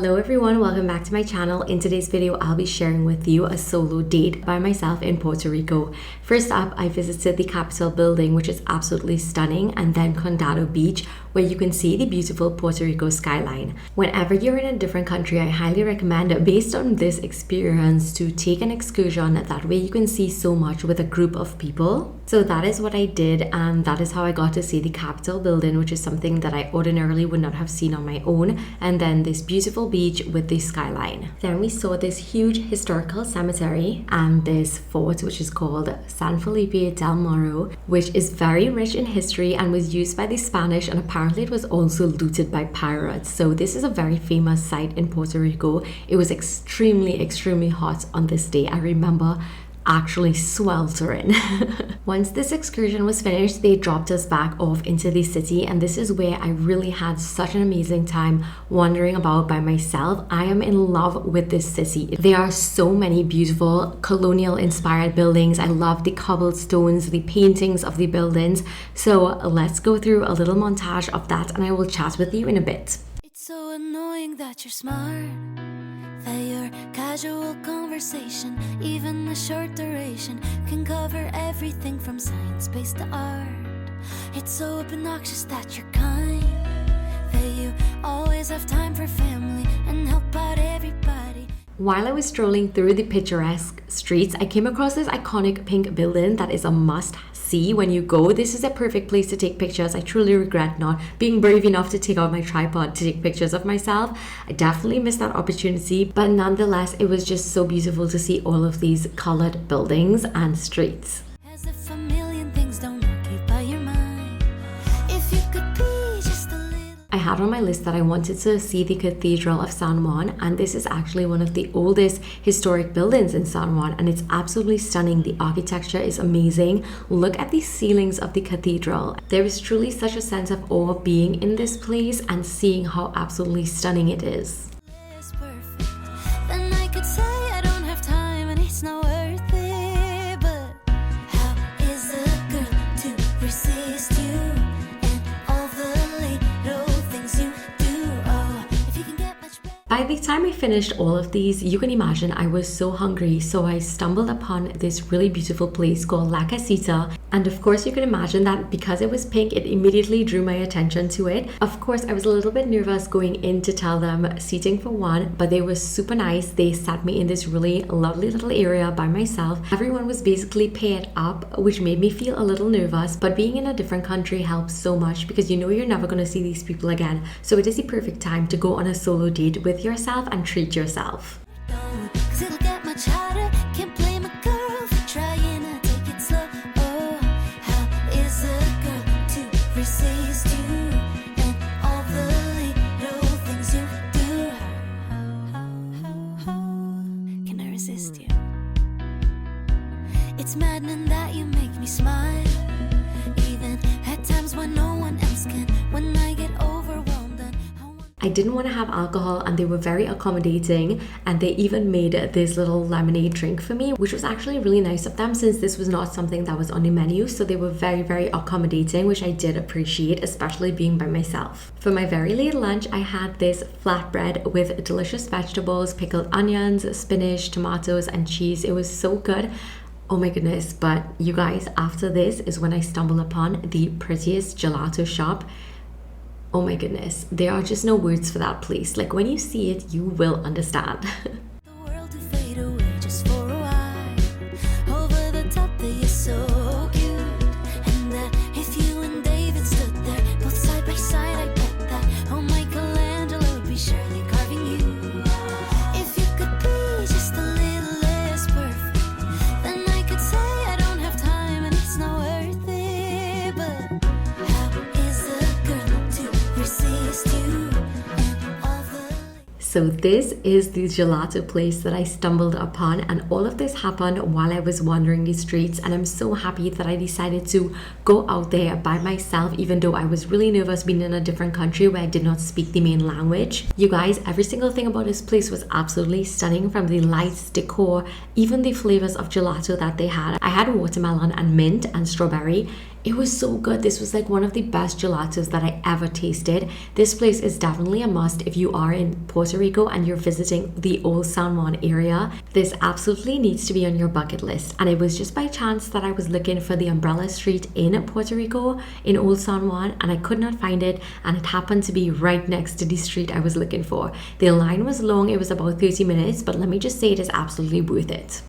Hello everyone, welcome back to my channel. In today's video, I'll be sharing with you a solo date by myself in Puerto Rico. First up, I visited the Capitol building, which is absolutely stunning, and then Condado Beach, where you can see the beautiful Puerto Rico skyline. Whenever you're in a different country, I highly recommend, based on this experience, to take an excursion. That way you can see so much with a group of people. So that is what I did, and that is how I got to see the Capitol building, which is something that I ordinarily would not have seen on my own, and then this beautiful beach with the skyline. Then we saw this huge historical cemetery and this fort, which is called San Felipe del Morro, which is very rich in history and was used by the Spanish, and apparently it was also looted by pirates. So this is a very famous site in Puerto Rico. It was extremely hot on this day. I remember actually sweltering. Once this excursion was finished, they dropped us back off into the city, and this is where I really had such an amazing time wandering about by myself. I am in love with this city. There are so many beautiful colonial inspired buildings. I love the cobblestones, the paintings of the buildings. So let's go through a little montage of that, and I will chat with you in a bit. It's so annoying that you're smart, that your casual conversation, even a short duration, can cover everything from science-based to art. It's so obnoxious that you're kind, that you always have time for family and help out everybody. While I was strolling through the picturesque streets, I came across this iconic pink building that is a must-see when you go. This is a perfect place to take pictures. I truly regret not being brave enough to take out my tripod to take pictures of myself. I definitely missed that opportunity, but nonetheless, it was just so beautiful to see all of these colored buildings and streets. As if a million things don't occupy your mind. If you could be just a little. I had on my list that I wanted to see the Cathedral of San Juan, and this is actually one of the oldest historic buildings in San Juan, and it's absolutely stunning. The architecture is amazing. Look at the ceilings of the cathedral. There is truly such a sense of awe being in this place and seeing how absolutely stunning it is. It's perfect. Then I could say I don't have time and it's not worth it. But how is a girl to resist you and all the little things you do? Oh, if you can get much better. By the time I finished all of these, you can imagine I was so hungry, so I stumbled upon this really beautiful place called La Casita. And of course, you can imagine that because it was pink, it immediately drew my attention to it. Of course, I was a little bit nervous going in to tell them seating for one, but they were super nice. They sat me in this really lovely little area by myself. Everyone was basically paired up, which made me feel a little nervous, but being in a different country helps so much because you know you're never going to see these people again. So it is the perfect time to go on a solo date with yourself and treat yourself. Cause it'll get much harder. Can't blame a girl for trying to take it slow. Oh, how is a girl to resist you and all the little things you do? How can I resist you? It's maddening that you make me smile, even at times when no one else can. When I get overwhelmed and I didn't want to have alcohol, and they were very accommodating, and they even made this little lemonade drink for me, which was actually really nice of them since this was not something that was on the menu. So they were very accommodating, which I did appreciate, especially being by myself. For my very late lunch, I had this flatbread with delicious vegetables, pickled onions, spinach, tomatoes, and cheese. It was so good. Oh my goodness. But you guys, after this is when I stumbled upon the prettiest gelato shop. Oh my goodness, there are just no words for that place. Like when you see it, you will understand. the world to fade away just for a while. Over the top that you're so cute, and that if you and David stood there both side by side, I bet that oh Michelangelo would be surely carving you. If you could be just a little less perfect, then I could say I don't have time and it's not worth it. But how is a girl to resist you and all the. So this is the gelato place that I stumbled upon, and all of this happened while I was wandering the streets, and I'm so happy that I decided to go out there by myself, even though I was really nervous being in a different country where I did not speak the main language. You guys, every single thing about this place was absolutely stunning, from the lights, decor, even the flavors of gelato that they had. I had watermelon and mint and strawberry. It was so good. This was like one of the best gelatos that I ever tasted. This place is definitely a must if you are in Puerto Rico and you're visiting the Old San Juan area. This absolutely needs to be on your bucket list. And it was just by chance that I was looking for the umbrella street in Puerto Rico in Old San Juan, and I could not find it, and it happened to be right next to the street I was looking for. The line was long, it was about 30 minutes, but let me just say it is absolutely worth it.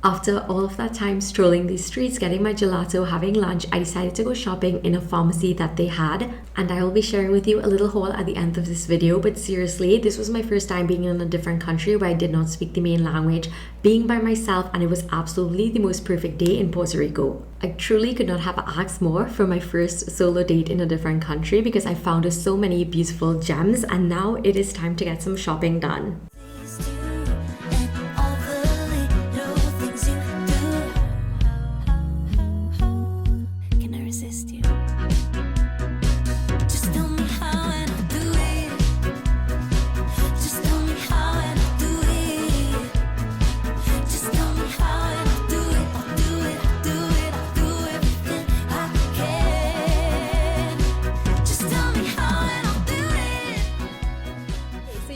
After all of that time strolling these streets, getting my gelato, having lunch, I decided to go shopping in a pharmacy that they had, and I will be sharing with you a little haul at the end of this video. But seriously, this was my first time being in a different country where I did not speak the main language, being by myself, and it was absolutely the most perfect day in Puerto Rico. I truly could not have asked more for my first solo date in a different country because I found so many beautiful gems, and now it is time to get some shopping done.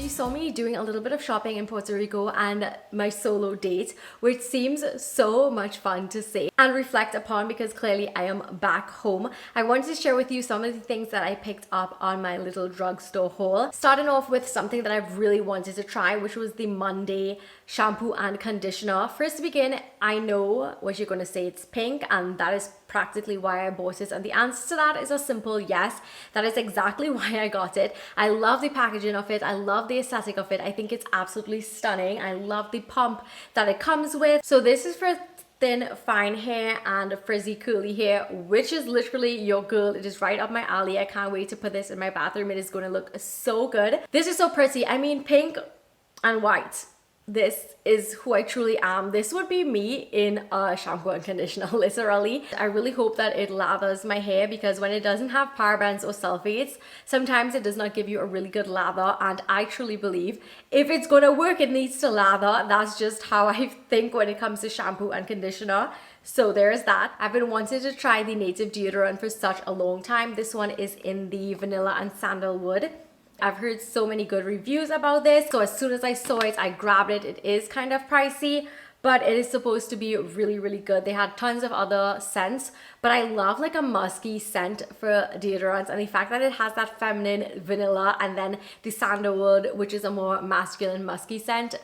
Saw me doing a little bit of shopping in Puerto Rico and my solo date, which seems so much fun to say and reflect upon because clearly I am back home. I wanted to share with you some of the things that I picked up on my little drugstore haul. Starting off with something that I've really wanted to try, which was the Monday shampoo and conditioner. First to begin, I know what you're going to say, it's pink, and that is practically why I bought it, and the answer to that is a simple yes. That is exactly why I got it. I love the packaging of it, I love the aesthetic of it, I think it's absolutely stunning. I love the pump that it comes with. So this is for thin fine hair and frizzy curly hair, which is literally your girl. It is right up my alley. I can't wait to put this in my bathroom. It is going to look so good. This is so pretty. I mean, pink and white. This is who I truly am. This would be me in a shampoo and conditioner, literally. I really hope that it lathers my hair because when it doesn't have parabens or sulfates, sometimes it does not give you a really good lather, and I truly believe if it's gonna work, it needs to lather. That's just how I think when it comes to shampoo and conditioner. So there's that. I've been wanting to try the native deodorant for such a long time. This one is in the vanilla and sandalwood. I've heard so many good reviews about this, so as soon as I saw it, I grabbed it. It is kind of pricey, but it is supposed to be really, really good. They had tons of other scents, but I love like a musky scent for deodorants, and the fact that it has that feminine vanilla and then the sandalwood, which is a more masculine musky scent,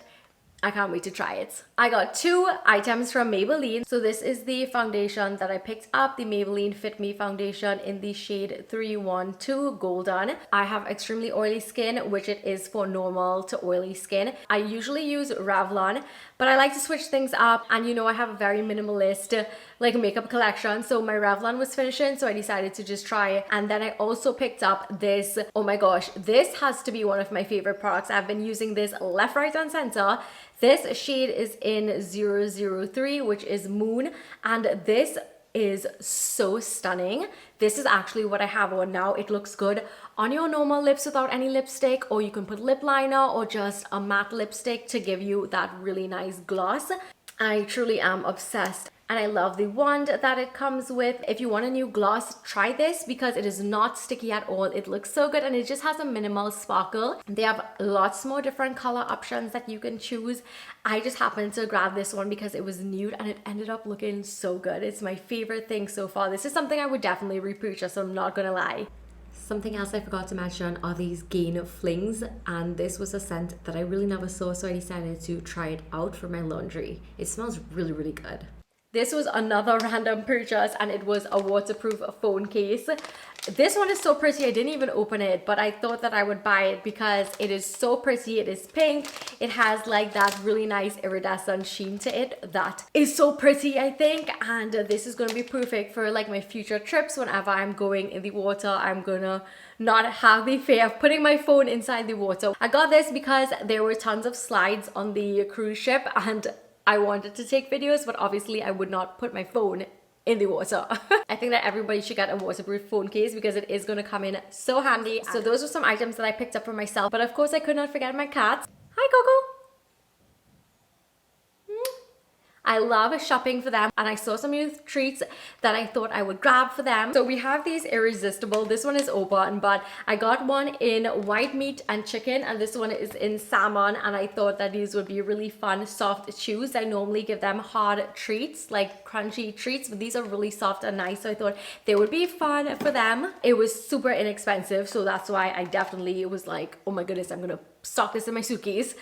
I can't wait to try it. I got 2 items from Maybelline. So this is the foundation that I picked up, the Maybelline Fit Me foundation in the shade 312 Golden. I have extremely oily skin, which it is for normal to oily skin. I usually use Revlon, but I like to switch things up, and you know I have a very minimalist like makeup collection, so my Revlon was finishing, so I decided to just try it. And then I also picked up this. Oh my gosh, this has to be one of my favorite products. I've been using this left, right, and center. This shade is in 003, which is Moon, and this is so stunning. This is actually what I have on now. It looks good on your normal lips without any lipstick, or you can put lip liner or just a matte lipstick to give you that really nice gloss. I truly am obsessed. And I love the wand that it comes with. If you want a new gloss, try this because it is not sticky at all. It looks so good and it just has a minimal sparkle. They have lots more different color options that you can choose. I just happened to grab this one because it was nude and it ended up looking so good. It's my favorite thing so far. This is something I would definitely repurchase, I'm not gonna lie. Something else I forgot to mention are these Gain Flings, and this was a scent that I really never saw, so I decided to try it out for my laundry. It smells really, really good. This was another random purchase, and it was a waterproof phone case. This one is so pretty, I didn't even open it, but I thought that I would buy it because it is so pretty. It is pink. It has like that really nice iridescent sheen to it that is so pretty, I think. And this is going to be perfect for like my future trips. Whenever I'm going in the water, I'm gonna not have the fear of putting my phone inside the water. I got this because there were tons of slides on the cruise ship and I wanted to take videos, but obviously I would not put my phone in the water. I think that everybody should get a waterproof phone case because it is going to come in so handy. So those were some items that I picked up for myself. But of course I could not forget my cats. Hi Coco! I love shopping for them, and I saw some new treats that I thought I would grab for them. So we have these irresistible. This one is open, but I got one in white meat and chicken, and this one is in salmon, and I thought that these would be really fun soft chews. I normally give them hard treats, like crunchy treats, but these are really soft and nice, so I thought they would be fun for them. It was super inexpensive, so that's why I definitely was like, oh my goodness, I'm gonna stock this in my suitcase.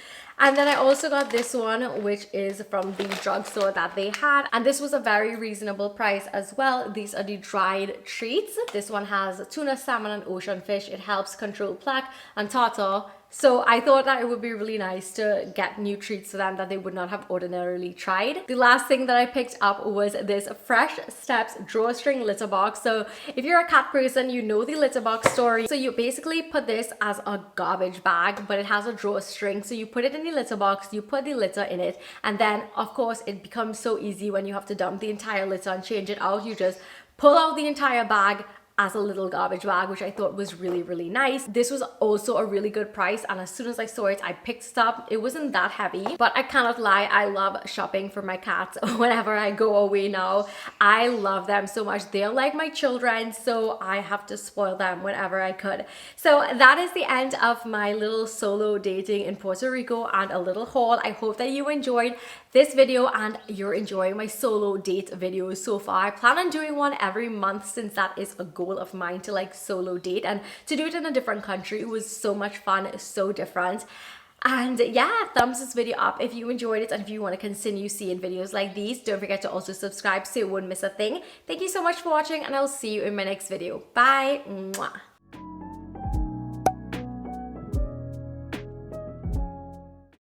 And then I also got this one, which is from the drugstore that they had. And this was a very reasonable price as well. These are the dried treats. This one has tuna, salmon, and ocean fish. It helps control plaque and tartar. So I thought that it would be really nice to get new treats for them that they would not have ordinarily tried. The last thing that I picked up was this Fresh Steps drawstring litter box. So if you're a cat person, you know the litter box story. So you basically put this as a garbage bag, but it has a drawstring. So you put it in the litter box, you put the litter in it, and then of course it becomes so easy when you have to dump the entire litter and change it out. You just pull out the entire bag as a little garbage bag, which I thought was really, really nice. This was also a really good price, and as soon as I saw it, I picked it up. It wasn't that heavy, but I cannot lie, I love shopping for my cats whenever I go away now. I love them so much. They're like my children, so I have to spoil them whenever I could. So that is the end of my little solo dating in Puerto Rico and a little haul. I hope that you enjoyed this video and you're enjoying my solo date videos so far. I plan on doing one every month since that is a goal of mine, to like solo date and to do it in a different country. It was so much fun, so different. And yeah, thumbs this video up if you enjoyed it, and if you want to continue seeing videos like these, don't forget to also subscribe so you won't miss a thing. Thank you so much for watching, and I'll see you in my next video. Bye. Mwah.